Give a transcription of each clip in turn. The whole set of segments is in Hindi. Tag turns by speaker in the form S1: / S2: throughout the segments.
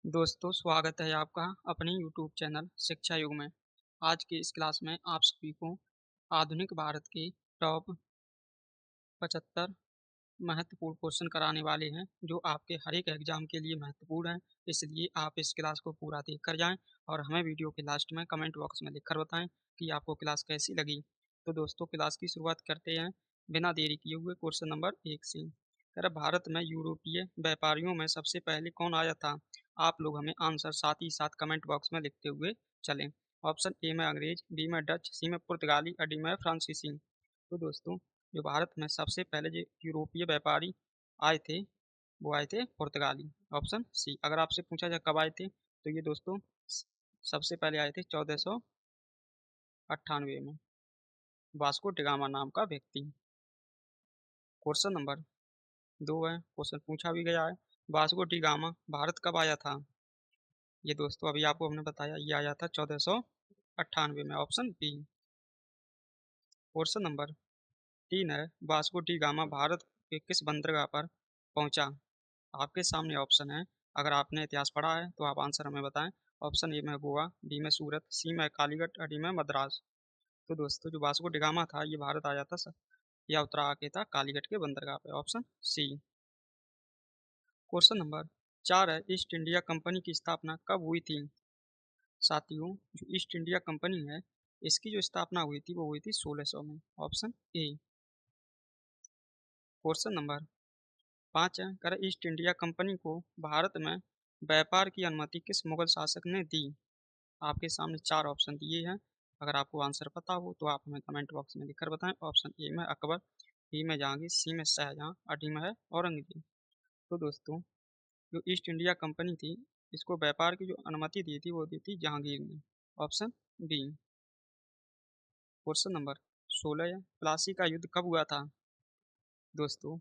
S1: दोस्तों, स्वागत है आपका अपने यूट्यूब चैनल शिक्षा युग में। आज की इस क्लास में आप सभी को आधुनिक भारत के टॉप 75 महत्वपूर्ण क्वेश्चन कराने वाले हैं, जो आपके हर एक एग्जाम के लिए महत्वपूर्ण हैं। इसलिए आप इस क्लास को पूरा देख कर जाएं और हमें वीडियो के लास्ट में कमेंट बॉक्स में लिखकर बताएं कि आपको क्लास कैसी लगी। तो दोस्तों, क्लास की शुरुआत करते हैं बिना देरी किए हुए क्वेश्चन नंबर 1 से। कह रहा, भारत में यूरोपीय व्यापारियों में सबसे पहले कौन आया था? आप लोग हमें आंसर साथ ही साथ कमेंट बॉक्स में लिखते हुए चलें। ऑप्शन ए में अंग्रेज, बी में डच, सी में पुर्तगाली और डी में फ्रांसीसी। तो दोस्तों, जो भारत में सबसे पहले जो यूरोपीय व्यापारी आए थे, वो आए थे पुर्तगाली। Option C. अगर आपसे पूछा जाए कब आए थे, तो ये दोस्तों सबसे पहले आए थे 1498 में, वास्को डिगामा नाम का व्यक्ति। क्वेश्चन नंबर 2 है, क्वेश्चन पूछा भी गया है, वास्को डिगामा भारत कब आया था? ये दोस्तों अभी आपको हमने बताया, ये आया था 1498 में। Option B. क्वेश्चन नंबर 3 है, वास्को डी गामा भारत के किस बंदरगाह पर पहुंचा? आपके सामने ऑप्शन है। अगर आपने इतिहास पढ़ा है तो आप आंसर हमें बताएं। ऑप्शन ए में गोवा, बी में सूरत, सी में कालीकट और डी में मद्रास। तो दोस्तों, जो वास्को डिगामा था ये भारत आया था या उतरा आके था कालीकट के बंदरगाह पे। Option C. क्वेश्चन नंबर 4 है, ईस्ट इंडिया कंपनी की स्थापना कब हुई थी? साथियों, जो ईस्ट इंडिया कंपनी है, इसकी जो स्थापना हुई थी वो हुई थी 1600 में। Option A. क्वेश्चन नंबर 5 है, कर ईस्ट इंडिया कंपनी को भारत में व्यापार की अनुमति किस मुगल शासक ने दी? आपके सामने 4 ऑप्शन दिए हैं। अगर आपको आंसर पता हो तो आप हमें कमेंट बॉक्स में लिखकर बताएं। ऑप्शन ए में अकबर, बी में जहांगीर, सी में शाहजहां और डी में है औरंगजेब। तो दोस्तों, जो ईस्ट इंडिया कंपनी थी, इसको व्यापार की जो अनुमति दी थी वो दी थी जहांगीर ने। Option B. क्वेश्चन नंबर 16 है, प्लासी का युद्ध कब हुआ था? दोस्तों,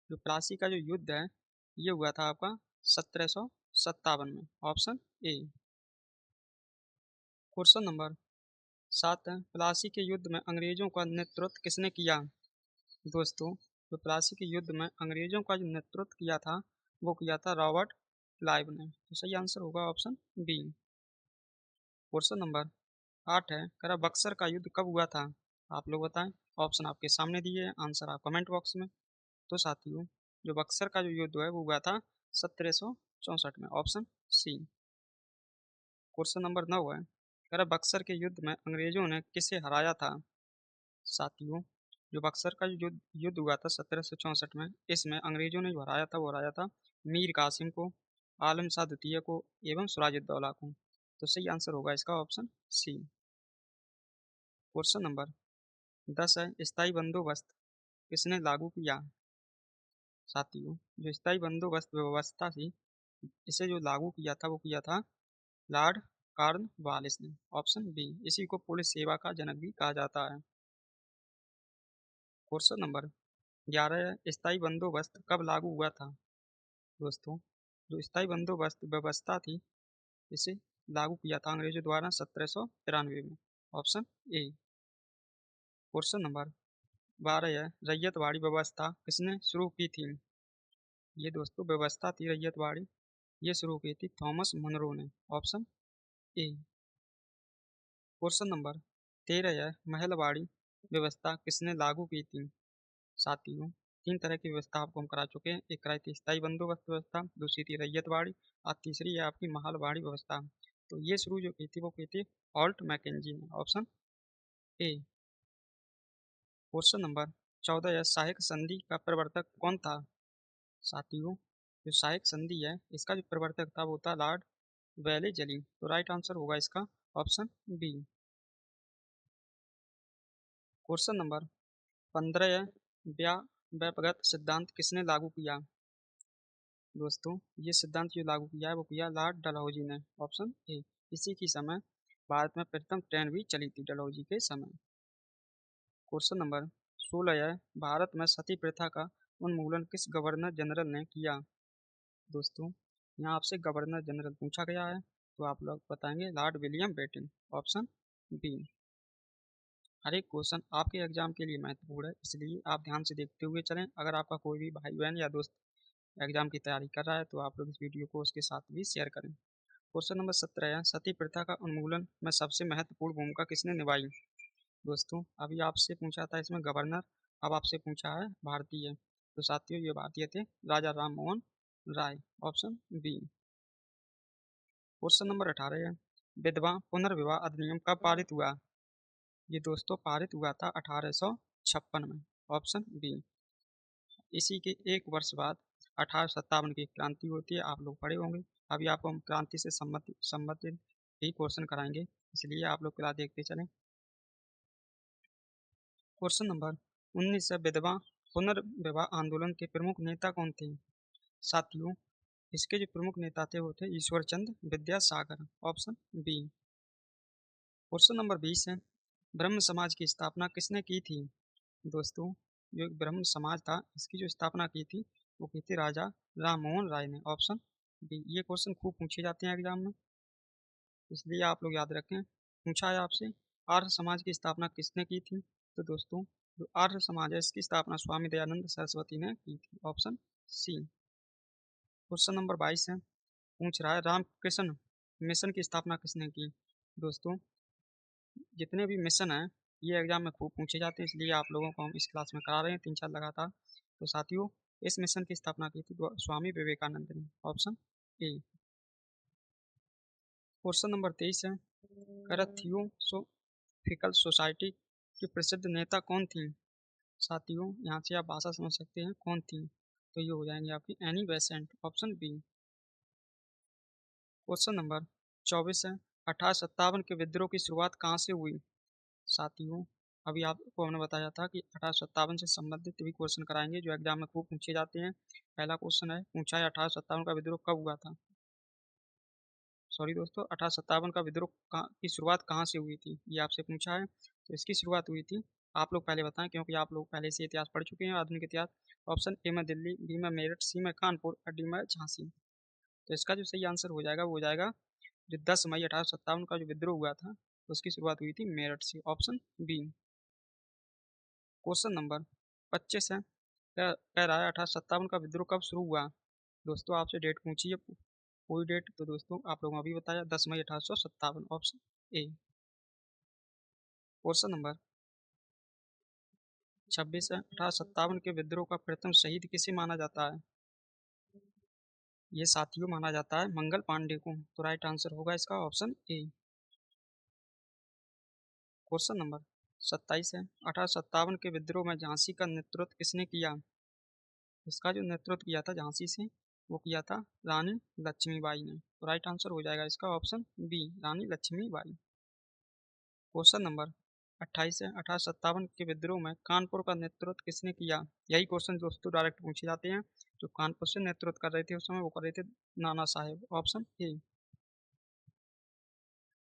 S1: जो प्लासी का जो युद्ध है, ये हुआ था आपका 1757 में। Option A. क्वेश्चन नंबर 7 है, प्लासी के युद्ध में अंग्रेजों का नेतृत्व किसने किया? दोस्तों, जो प्लासी के युद्ध में अंग्रेजों का जो नेतृत्व किया था, वो किया था रॉबर्ट क्लाइव ने। तो सही आंसर होगा ऑप्शन बी। क्वेश्चन नंबर 8 है, करा बक्सर का युद्ध कब हुआ था? आप लोग बताएं। ऑप्शन आपके सामने दिए हैं, आंसर आप कमेंट बॉक्स में। तो साथियों, जो बक्सर का जो युद्ध है वो हुआ था 1764 में। Option C. क्वेश्चन नंबर 9 है, कह बक्सर के युद्ध में अंग्रेजों ने किसे हराया था? साथियों, जो बक्सर का जो युद्ध युद्ध हुआ था 1764 में, इसमें अंग्रेजों ने जो हराया था वो हराया था मीर कासिम को, आलम शाह द्वितीय को एवं सिराजुद्दौला को। तो सही आंसर होगा इसका ऑप्शन सी। क्वेश्चन नंबर 10 है, स्थायी बंदोबस्त किसने लागू किया? साथियों, जो स्थायी बंदोबस्त व्यवस्था थी, इसे जो लागू किया था वो किया था लॉर्ड कॉर्नवालिस ने। Option B. इसी को पुलिस सेवा का जनक भी कहा जाता है। क्वेश्चन नंबर 11 है, स्थायी बंदोबस्त कब लागू हुआ था? दोस्तों, जो स्थायी बंदोबस्त व्यवस्था थी, इसे लागू किया था अंग्रेजों द्वारा 1793 में। Option A. क्वेश्चन नंबर 12 है, रैयतवाड़ी व्यवस्था किसने शुरू की थी? ये दोस्तों व्यवस्था थी रैयतवाड़ी, ये शुरू की थी थॉमस मुनरो ने। Option A. क्वेश्चन नंबर 13 है, महलवाड़ी व्यवस्था किसने लागू की थी? साथियों, 3 तरह की व्यवस्था आपको हम करा चुके हैं। एक कराई थी स्थायी बंदोबस्त व्यवस्था, दूसरी थी रैयतवाड़ी और तीसरी है आपकी महलवाड़ी व्यवस्था। तो ये शुरू जो की थी वो की थी ऑल्ट मैकेंजी ने। Option A. क्वेश्चन नंबर 14 है, सहायक संधि का प्रवर्तक कौन था? साथियों, जो सहायक संधि है, इसका जो प्रवर्तक था वो था लॉर्ड वेलेजली। तो राइट आंसर होगा इसका ऑप्शन बी। क्वेश्चन नंबर 15 है, व्यापगत सिद्धांत किसने लागू किया? दोस्तों, ये सिद्धांत जो लागू किया है वो किया लॉर्ड डलहौजी ने। Option A. इसी की समय भारत में प्रथम ट्रेन भी चली थी डलहौजी के समय। क्वेश्चन नंबर 16 है, भारत में सती प्रथा का उन्मूलन किस गवर्नर जनरल ने किया? दोस्तों, यहाँ आपसे गवर्नर जनरल पूछा गया है, तो आप लोग बताएंगे Lord William Bentinck. Option B. हर एक क्वेश्चन आपके एग्जाम के लिए महत्वपूर्ण है, इसलिए आप ध्यान से देखते हुए चलें। अगर आपका कोई भी भाई बहन या दोस्त एग्जाम की तैयारी कर रहा है तो आप लोग इस वीडियो को उसके साथ भी शेयर करें। क्वेश्चन नंबर 17 है, सती प्रथा का उन्मूलन में सबसे महत्वपूर्ण भूमिका किसने निभाई? दोस्तों अभी आपसे पूछा था इसमें गवर्नर, अब आपसे पूछा है भारतीय, तो साथियों ये भारतीय थे राजा Ram Mohan Roy, option B. Question number 18 है, विधवा पुनर्विवाह अधिनियम कब पारित हुआ? ये दोस्तों पारित हुआ था 1856 में, ऑप्शन बी। इसी के एक वर्ष बाद 1857 की क्रांति होती है, आप लोग पढ़े होंगे। अभी आपको हम क्रांति से संबंधित ही क्वेश्चन कराएंगे, इसलिए आप लोग क्लास देखते चलें। क्वेश्चन नंबर 19 है, विधवा पुनर्विवाह आंदोलन के प्रमुख नेता कौन थे? साथियों इसके जो प्रमुख नेता थे वो थे Ishwar Chandra Vidyasagar, option B. Question number 20 है, ब्रह्म समाज की स्थापना किसने की थी? दोस्तों जो एक ब्रह्म समाज था इसकी जो स्थापना की थी वो की थी राजा राम मोहन राय ने, ऑप्शन बी। ये क्वेश्चन खूब पूछे जाते हैं एग्जाम में, इसलिए आप लोग याद रखें। पूछा है आपसे आर्य समाज की स्थापना किसने की थी? तो दोस्तों जो आर्य समाज है इसकी स्थापना स्वामी दयानंद सरस्वती ने की थी, ऑप्शन सी। क्वेश्चन नंबर 22 है, पूछ रहा है रामकृष्ण मिशन की स्थापना किसने की? दोस्तों जितने भी मिशन हैं ये एग्जाम में खूब पूछे जाते हैं, इसलिए आप लोगों को हम इस क्लास में करा रहे हैं 3 साल लगातार। तो साथियों इस मिशन की स्थापना की थी स्वामी विवेकानंद ने, ऑप्शन ए। क्वेश्चन नंबर 23 है, थियोसोफिकल सोसाइटी की प्रसिद्ध नेता कौन थी? साथियों यहाँ से आप भाषा समझ सकते हैं कौन थी, तो ये हो जाएंगे आपकी Annie Besant, option B. Question number 24 है, 1857 के विद्रोह की शुरुआत कहाँ से हुई? साथियों अभी आपको हमने बताया था कि 1857 से संबंधित भी क्वेश्चन कराएंगे जो एग्जाम में खूब पूछे जाते हैं। पहला क्वेश्चन है, पूछा है 1857 का विद्रोह कब हुआ था? सॉरी दोस्तों 1857 का विद्रोह की शुरुआत कहाँ से हुई थी, ये आपसे पूछा है। तो इसकी शुरुआत हुई थी, आप लोग पहले बताएं क्योंकि आप लोग पहले से इतिहास पढ़ चुके हैं, आधुनिक इतिहास। ऑप्शन ए में दिल्ली, बी में मेरठ, सी में कानपुर और डी में झांसी। तो इसका जो सही आंसर हो जाएगा वो हो जाएगा जो 10 मई 1857 का जो विद्रोह हुआ था उसकी शुरुआत हुई थी मेरठ से, ऑप्शन बी। क्वेश्चन नंबर 25 है, कह रहा है 1857 का विद्रोह कब शुरू हुआ? दोस्तों आपसे डेट पूछी है पूरी डेट, तो दोस्तों आप लोगों ने अभी बताया 10 मई 1857, ऑप्शन ए। क्वेश्चन नंबर 26 है, 1857 के विद्रोह का प्रथम शहीद किसे माना जाता है? ये साथियों माना जाता है मंगल पांडे को, तो राइट आंसर होगा इसका ऑप्शन ए। क्वेश्चन नंबर 27 है, 1857 के विद्रोह में झांसी का नेतृत्व किसने किया? इसका जो नेतृत्व किया था झांसी से वो किया था रानी लक्ष्मीबाई ने, तो राइट आंसर हो जाएगा इसका ऑप्शन बी, रानी लक्ष्मीबाई। क्वेश्चन नंबर 28 है, 1857 के विद्रोह में कानपुर का नेतृत्व किसने किया? यही क्वेश्चन दोस्तों डायरेक्ट पूछे जाते हैं, जो कानपुर से नेतृत्व कर रहे थे उस समय वो कर रहे थे Nana Saheb, option A.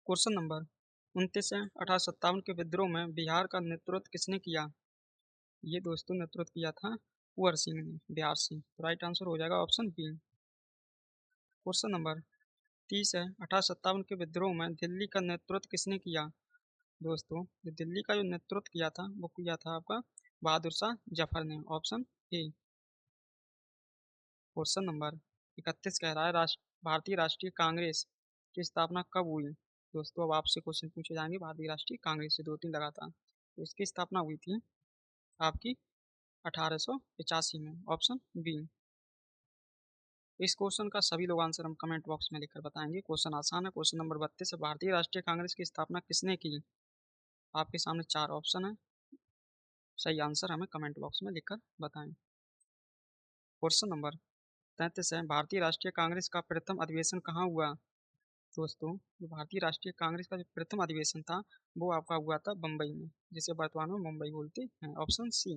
S1: Question number 29 है, 1857 के विद्रोह में बिहार का नेतृत्व किसने किया? ये दोस्तों नेतृत्व किया था कुंवर सिंह ने बिहार से, तो राइट आंसर हो जाएगा ऑप्शन बी। क्वेश्चन नंबर 30 है, 1857 के विद्रोह में दिल्ली का नेतृत्व किसने किया? दोस्तों जो दिल्ली का जो नेतृत्व किया था वो किया था आपका बहादुर शाह जफर ने, ऑप्शन ए। क्वेश्चन नंबर 31 कह रहा है भारतीय राष्ट्रीय कांग्रेस की स्थापना कब हुई? दोस्तों अब आपसे क्वेश्चन पूछे जाएंगे भारतीय राष्ट्रीय कांग्रेस से 2-3 लगातार, तो इसकी स्थापना हुई थी आपकी 1885 में, ऑप्शन बी। इस क्वेश्चन का सभी लोग आंसर हम कमेंट बॉक्स में लिखकर बताएंगे, क्वेश्चन आसान है। क्वेश्चन नंबर 32 है, भारतीय राष्ट्रीय कांग्रेस की स्थापना किसने की? आपके सामने 4 ऑप्शन है, सही आंसर हमें कमेंट बॉक्स में लिखकर बताएं। क्वेश्चन नंबर 33 है, भारतीय राष्ट्रीय कांग्रेस का प्रथम अधिवेशन कहाँ हुआ? दोस्तों जो भारतीय राष्ट्रीय कांग्रेस का जो प्रथम अधिवेशन था वो आपका हुआ था बम्बई में, जिसे वर्तमान में मुंबई बोलते हैं, ऑप्शन सी।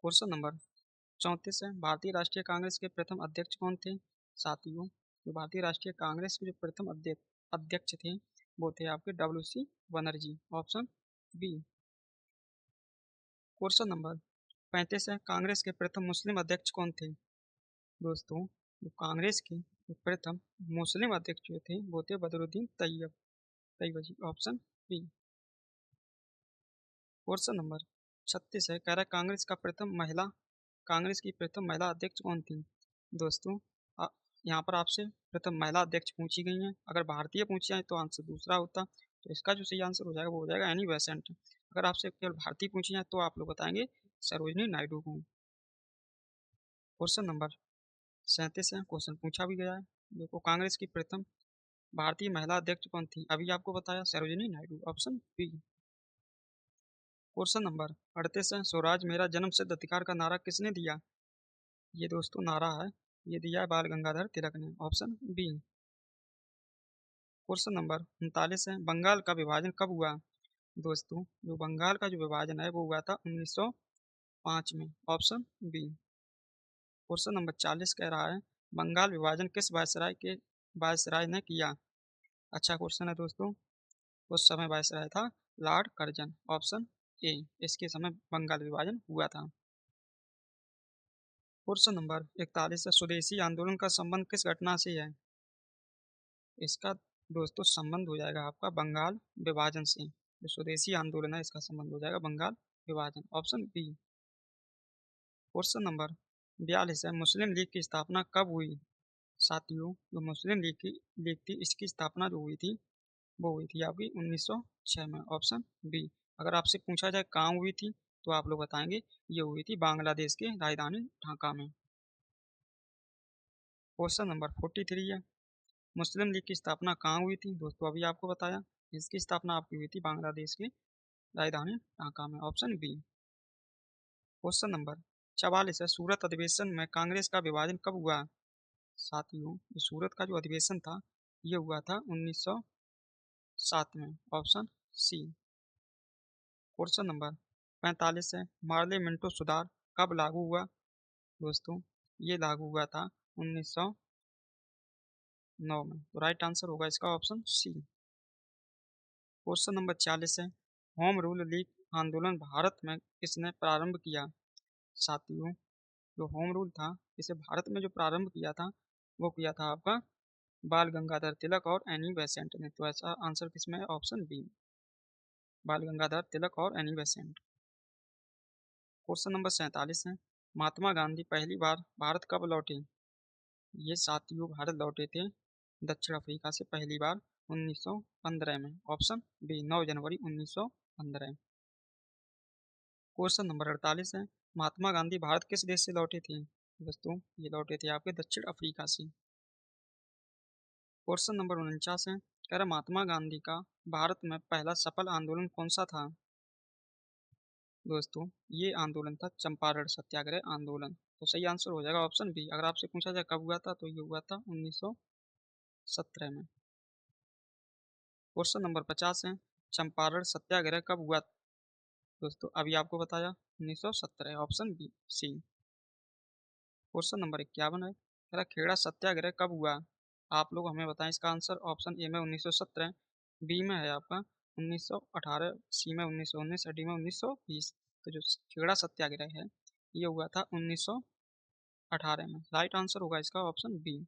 S1: क्वेश्चन नंबर 34 है, भारतीय राष्ट्रीय कांग्रेस के प्रथम अध्यक्ष कौन थे? साथियों जो भारतीय राष्ट्रीय कांग्रेस के जो प्रथम अध्यक्ष थे वो थे आपके WC Banerjee, option B. Question number 35 है, कांग्रेस के प्रथम मुस्लिम अध्यक्ष कौन थे? दोस्तों जो कांग्रेस के प्रथम मुस्लिम अध्यक्ष जो थे वो थे Badruddin Tyabji, option B. Question number 36 है, कह रहा है कांग्रेस का प्रथम महिला कांग्रेस की प्रथम महिला अध्यक्ष कौन थी? दोस्तों, आ- यहाँ पर आपसे प्रथम महिला अध्यक्ष पूछी गई हैं। अगर भारतीय पूछी जाए तो आंसर दूसरा होता, तो इसका जो सही आंसर हो जाएगा वो हो जाएगा एनी बेसेंट। अगर आपसे केवल भारतीय पूछी जाए तो आप लोग बताएंगे सरोजनी नायडू को। क्वेश्चन नंबर 37 है, क्वेश्चन पूछा भी गया है। देखो, कांग्रेस की प्रथम भारतीय महिला अध्यक्ष कौन थी? अभी आपको बताया Sarojini Naidu, option B. Question number 38 है, स्वराज मेरा जन्म सिद्ध अधिकार का नारा किसने दिया? ये दोस्तों नारा है, ये दिया है बाल गंगाधर तिलक ने, ऑप्शन बी। क्वेश्चन नंबर 39 है, बंगाल का विभाजन कब हुआ? दोस्तों, जो बंगाल का जो विभाजन है वो हुआ था 1905 में, ऑप्शन बी। क्वेश्चन नंबर 40 कह रहा है, बंगाल विभाजन किस वायसराय ने किया? अच्छा क्वेश्चन है दोस्तों। उस समय वायसराय था लॉर्ड कर्जन, ऑप्शन ए। इसके समय बंगाल विभाजन हुआ था। क्वेश्चन नंबर 41 है, स्वदेशी आंदोलन का संबंध किस घटना से है? इसका दोस्तों संबंध हो जाएगा आपका बंगाल विभाजन से। जो स्वदेशी आंदोलन है इसका संबंध हो जाएगा बंगाल विभाजन, ऑप्शन बी। क्वेश्चन नंबर 42 है, मुस्लिम लीग की स्थापना कब हुई? साथियों, जो मुस्लिम लीग थी इसकी स्थापना जो हुई थी वो हुई थी आपकी 1906 में, ऑप्शन बी। अगर आपसे पूछा जाए कहाँ हुई थी तो आप लोग बताएंगे ये हुई थी बांग्लादेश के राजधानी ढाका में। क्वेश्चन नंबर 43 है, मुस्लिम लीग की स्थापना कहाँ हुई थी? दोस्तों अभी आपको बताया, इसकी स्थापना आपकी हुई थी बांग्लादेश की राजधानी ढाका में, ऑप्शन बी। क्वेश्चन नंबर 44 है, सूरत अधिवेशन में कांग्रेस का विभाजन कब हुआ? साथियों, जो सूरत का जो अधिवेशन था ये हुआ था 1907 में, ऑप्शन सी। क्वेश्चन नंबर 45 है, मार्ले मिंटो सुधार कब लागू हुआ? दोस्तों, ये लागू हुआ था 1909 में, तो राइट आंसर होगा इसका ऑप्शन सी। क्वेश्चन नंबर 46 है, होम रूल लीग आंदोलन भारत में किसने प्रारंभ किया? साथियों, जो होम रूल था इसे भारत में जो प्रारंभ किया था वो किया था आपका बाल गंगाधर तिलक और एनी बेसेंट ने, तो ऐसा आंसर किसमें है? ऑप्शन बी, बाल गंगाधर तिलक और एनी बेसेंट। क्वेश्चन नंबर 47 है, महात्मा गांधी पहली बार भारत कब लौटे? ये साथियों भारत लौटे थे दक्षिण अफ्रीका से पहली बार 1915 में, ऑप्शन बी, 9 जनवरी 1915। क्वेश्चन नंबर 48 है, महात्मा गांधी भारत किस देश से लौटे थे? दोस्तों, ये लौटे थे आपके दक्षिण अफ्रीका से। क्वेश्चन नंबर 49 है, कह रहा महात्मा गांधी का भारत में पहला सफल आंदोलन कौन सा था? दोस्तों, ये आंदोलन था चंपारण सत्याग्रह आंदोलन, तो सही आंसर हो जाएगा ऑप्शन बी। अगर आपसे पूछा जाए कब हुआ था तो ये हुआ था 1917 में। क्वेश्चन नंबर 50 है, चंपारण सत्याग्रह कब हुआ? दोस्तों अभी आपको बताया 1917, option B C. Question number 51 है, कह रहा खेड़ा सत्याग्रह कब हुआ? आप लोग हमें बताएं इसका आंसर। ऑप्शन ए में 1917, बी में है आपका 1918, सी में 1919 और डी में 1920। तो जो खेड़ा सत्याग्रह है ये हुआ था 1918 में, राइट आंसर होगा इसका ऑप्शन बी।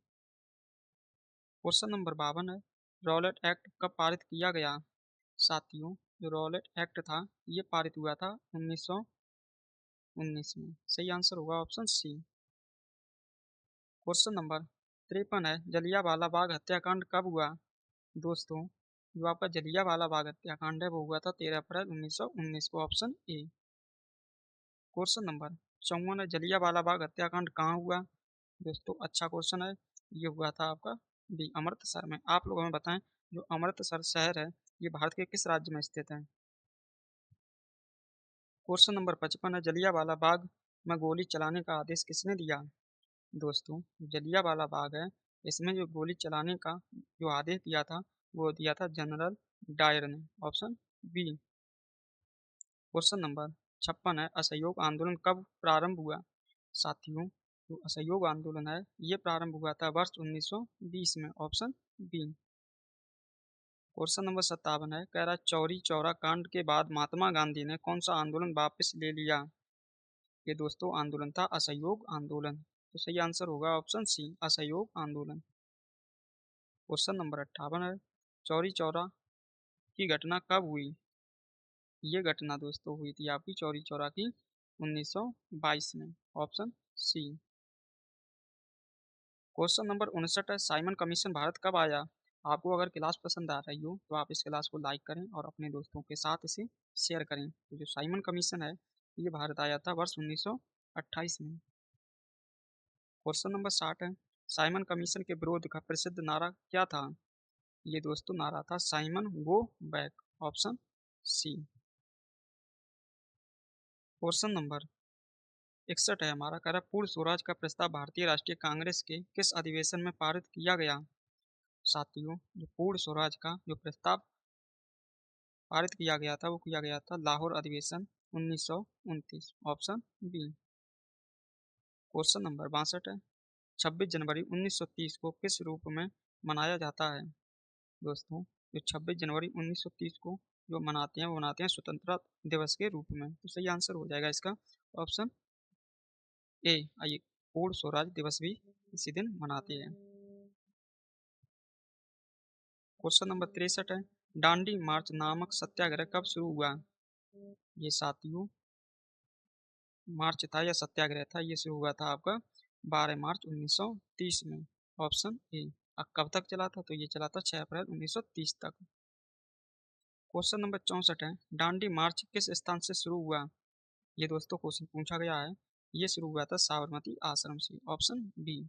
S1: क्वेश्चन नंबर 52 है, रॉलेट एक्ट कब पारित किया गया? साथियों, जो रॉलेट एक्ट था ये पारित हुआ था 1919 में, सही आंसर होगा ऑप्शन सी। क्वेश्चन नंबर 53 है, जलियांवाला बाग हत्याकांड कब हुआ? दोस्तों, जो आपका जलियांवाला बाग हत्याकांड है वो हुआ था 13 अप्रैल 1919 को, ऑप्शन ए। क्वेश्चन नंबर 54 है, जलियांवाला बाग हत्याकांड कहाँ हुआ? दोस्तों अच्छा क्वेश्चन है, ये हुआ था आपका बी, अमृतसर में। आप लोग हमें बताएं जो अमृतसर शहर है ये भारत के किस राज्य में स्थित है? क्वेश्चन नंबर 55 है, जलियांवाला बाग में गोली चलाने का आदेश किसने दिया? दोस्तों, जलियांवाला बाग है इसमें जो गोली चलाने का जो आदेश दिया था वो दिया था जनरल डायर ने, ऑप्शन बी। क्वेश्चन नंबर 56 है, असहयोग आंदोलन कब प्रारंभ हुआ? साथियों, जो असहयोग आंदोलन है ये प्रारंभ हुआ था वर्ष 1920 में, ऑप्शन बी। क्वेश्चन नंबर 57 है, कह रहा चौरी चौरा कांड के बाद महात्मा गांधी ने कौन सा आंदोलन वापस ले लिया? ये दोस्तों आंदोलन था असहयोग आंदोलन, तो सही आंसर होगा ऑप्शन सी, असहयोग आंदोलन। क्वेश्चन नंबर 58 है, चौरी चौरा की घटना कब हुई? ये घटना दोस्तों हुई थी आपकी चौरी चौरा की 1922 में, ऑप्शन सी। क्वेश्चन नंबर 59 है, साइमन कमीशन भारत कब आया? आपको अगर क्लास पसंद आ रही हो तो आप इस क्लास को लाइक करें और अपने दोस्तों के साथ इसे शेयर करें। तो जो साइमन कमीशन है ये भारत आया था वर्ष 1928 में। क्वेश्चन नंबर 60 है, साइमन कमीशन के विरोध का प्रसिद्ध नारा क्या था? ये दोस्तों नारा था Simon go back, option C. Question number 61 है हमारा, कह रहा पूर्ण स्वराज का प्रस्ताव भारतीय राष्ट्रीय कांग्रेस के किस अधिवेशन में पारित किया गया? साथियों, जो पूर्ण स्वराज का जो प्रस्ताव पारित किया गया था वो किया गया था लाहौर अधिवेशन 1929, ऑप्शन बी। क्वेश्चन नंबर 62 है, 26 जनवरी 1930 को किस रूप में मनाया जाता है? दोस्तों, जो 26 जनवरी 1930 को जो मनाते हैं वो मनाते हैं स्वतंत्रता दिवस के रूप में। तो सही आंसर हो जाएगा इसका ऑप्शन ए। आइए, पूर्ण स्वराज दिवस भी इसी दिन मनाते हैं। क्वेश्चन नंबर 63 है, दांडी मार्च नामक सत्याग्रह कब शुरू हुआ? ये साथियों मार्च था या सत्याग्रह था, ये शुरू हुआ था आपका 12 मार्च 1930 में, ऑप्शन ए। अब कब तक चला था? तो ये चला था 6 अप्रैल 1930 तक। क्वेश्चन नंबर 64 है, दांडी मार्च किस स्थान से शुरू हुआ? ये दोस्तों क्वेश्चन पूछा गया है, ये शुरू हुआ था साबरमती आश्रम से, ऑप्शन बी।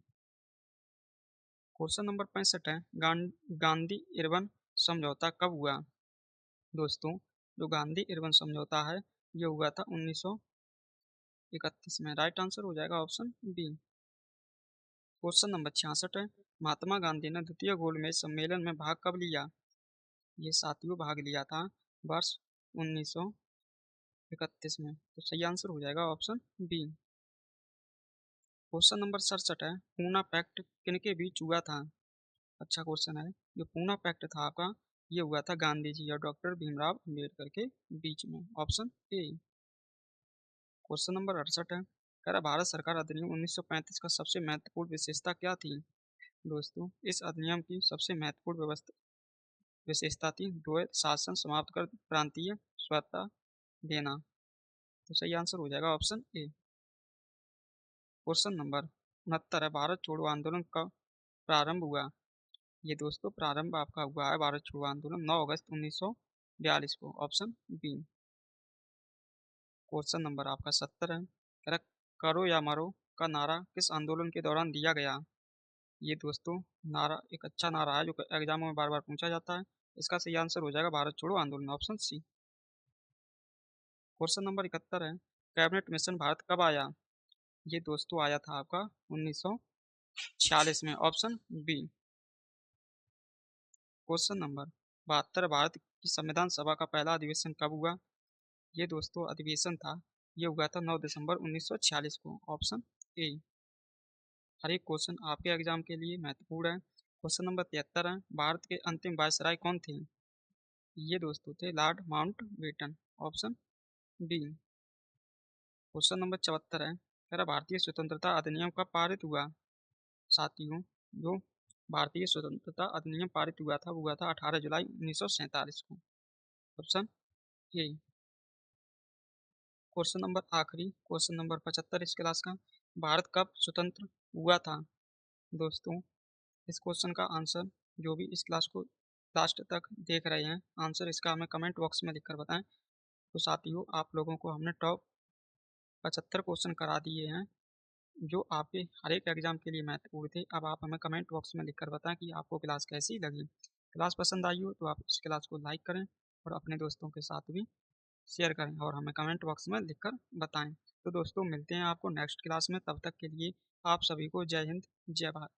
S1: क्वेश्चन नंबर 65 है, गांधी इरविन समझौता कब हुआ? दोस्तों, जो गांधी इरविन समझौता है ये हुआ था 1931 में, राइट आंसर हो जाएगा ऑप्शन बी। क्वेश्चन नंबर 66 है, महात्मा गांधी ने द्वितीय गोलमेज सम्मेलन में भाग कब लिया? ये साथियों भाग लिया था वर्ष 1931 में, तो सही आंसर हो जाएगा ऑप्शन बी। क्वेश्चन नंबर 67 है, पूना पैक्ट किनके बीच हुआ था? अच्छा क्वेश्चन है, जो पूना पैक्ट था आपका ये हुआ था गांधी जी और डॉक्टर भीमराव अम्बेडकर के बीच में, ऑप्शन ए। क्वेश्चन नंबर 68 है, कह रहा भारत सरकार अधिनियम 1935 का सबसे महत्वपूर्ण विशेषता क्या थी? दोस्तों, इस अधिनियम की सबसे महत्वपूर्ण व्यवस्था विशेषता थी द्वैध शासन समाप्त कर प्रांतीय स्वतंत्रता देना। तो सही आंसर हो जाएगा ऑप्शन ए। क्वेश्चन नंबर 69 है, भारत छोड़ो आंदोलन कब प्रारंभ हुआ? ये दोस्तों प्रारंभ आपका हुआ है भारत छोड़ो आंदोलन 9 अगस्त 1942 को, ऑप्शन बी। क्वेश्चन नंबर आपका 70 है, कह रहा करो या मरो का नारा किस आंदोलन के दौरान दिया गया? ये दोस्तों नारा एक अच्छा नारा है जो एग्जामों में बार बार पूछा जाता है। इसका सही आंसर हो जाएगा भारत छोड़ो आंदोलन, ऑप्शन सी। क्वेश्चन नंबर 71 है, कैबिनेट मिशन भारत कब आया? ये दोस्तों आया था आपका 1946 में, option B. Question number 72, Bharat की संविधान सभा का पहला अधिवेशन कब हुआ? ये दोस्तों अधिवेशन था ये हुआ था 9 दिसंबर 1946 को, ऑप्शन ए। हर एक क्वेश्चन आपके एग्जाम के लिए महत्वपूर्ण है। क्वेश्चन नंबर 73 है, भारत के अंतिम वायसराय कौन थे? ये दोस्तों थे Lord Mountbatten, option B. Question number 74 है, कह रहा भारतीय स्वतंत्रता अधिनियम कब पारित हुआ? साथियों, जो भारतीय स्वतंत्रता अधिनियम पारित हुआ था वो हुआ था 18 जुलाई 1947 को, ऑप्शन ए। क्वेश्चन नंबर आखिरी क्वेश्चन नंबर 75 इस क्लास का, भारत कब स्वतंत्र हुआ था? दोस्तों, इस क्वेश्चन का आंसर जो भी इस क्लास को लास्ट तक देख रहे हैं आंसर इसका हमें कमेंट बॉक्स में लिखकर बताएं। तो साथियों, आप लोगों को हमने टॉप 75 क्वेश्चन करा दिए हैं जो आपके हर एक एग्जाम के लिए महत्वपूर्ण थे। अब आप हमें कमेंट बॉक्स में लिखकर बताएं कि आपको क्लास कैसी लगी। क्लास पसंद आई हो तो आप इस क्लास को लाइक करें और अपने दोस्तों के साथ भी शेयर करें और हमें कमेंट बॉक्स में लिखकर बताएं। तो दोस्तों मिलते हैं आपको नेक्स्ट क्लास में, तब तक के लिए आप सभी को जय हिंद जय भारत।